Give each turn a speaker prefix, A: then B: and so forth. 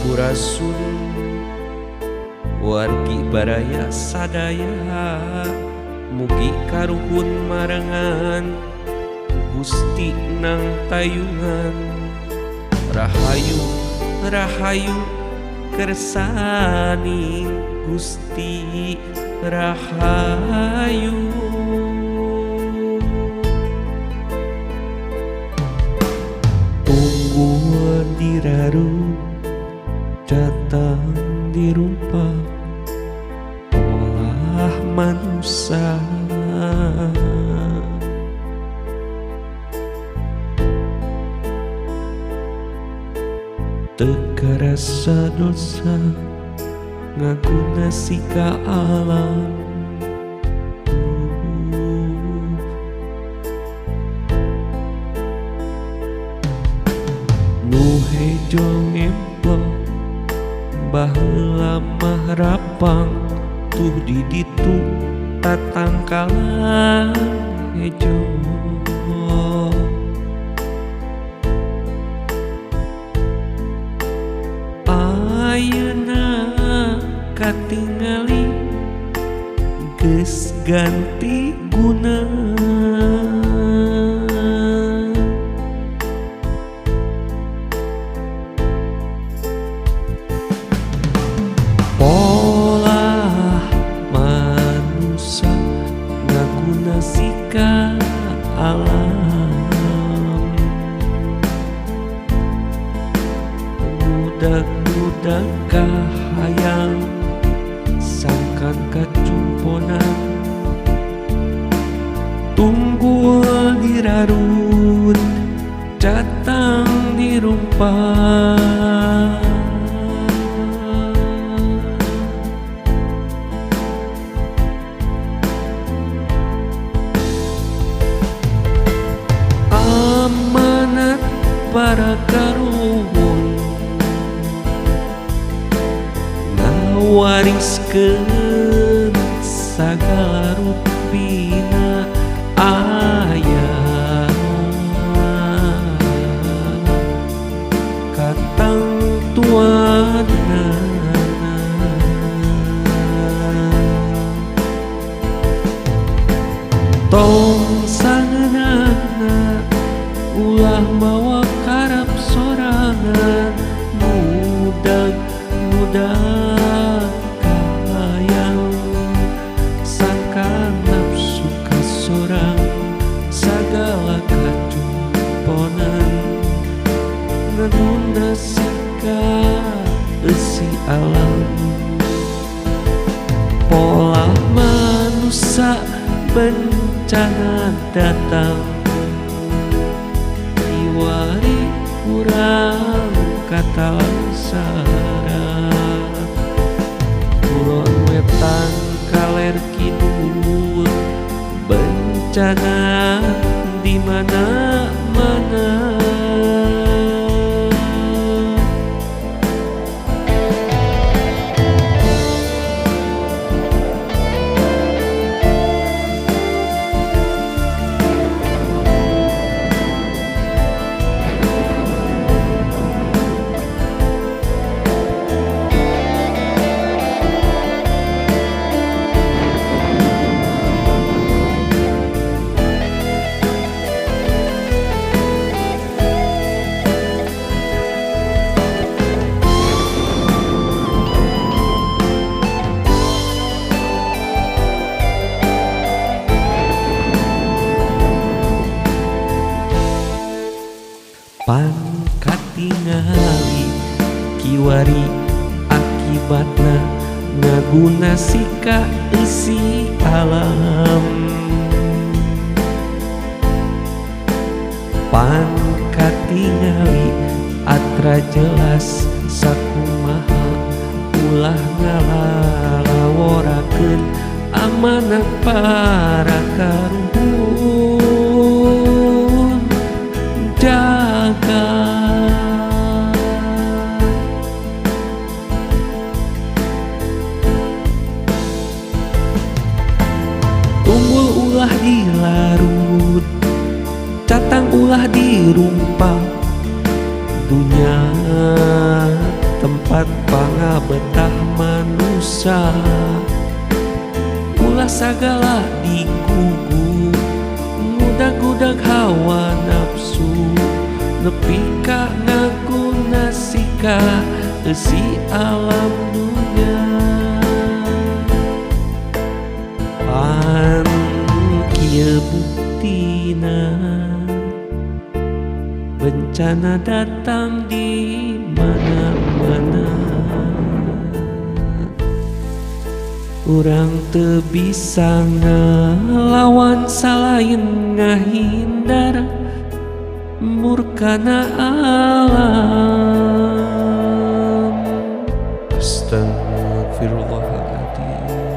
A: Sampurasun wargi baraya sadaya, mugi karuhun marangan Gusti nang tayungan. Rahayu rahayu kersani Gusti rahayu. Tunggu diraru datang di rupa olah manusia, teka rasa dosa ngaguna sika alam. Nuhe jong emplong baheula mah rapang tuh di ditu tatangkalan hejo. Ayeuna katingali geus ganti guna. Sika alam budak-budak kahayang sangkan kacumponan. Tunggu dirarut datang di rumpah. Amanat para karuhun ngawariskeun sagala rupina aya katang tuanna. Tong sangeunana ulah mawa karep sorangan, mudag-mudag kahayang sangka nafsu kasorang sagala kacumponan nganuna sika eusi alam. Pola manusia bencana datang wari kurang kata langsara. Kulon wetan kaler kidul bencana di mana-mana. Pan katingali kiwari akibatna ngaguna sika isi alam. Pan katingali atra jelas sakumaha ulah ngalalaworakeun amanat para karuhun jaga. Tunggul ulah dilarut, catang ulah dirumpah, dunia tempat sifat pangabetah manusia, ulah sagala digugu, ngudag-gudag hawa nafsu, nepi ka ngaguna sika isi alam dunya. Pan kieu buktina, bencana datang di mana-mana. Urang teu bisa ngalawan salain ngahindar murkana alam. Astagfirullahaladzim.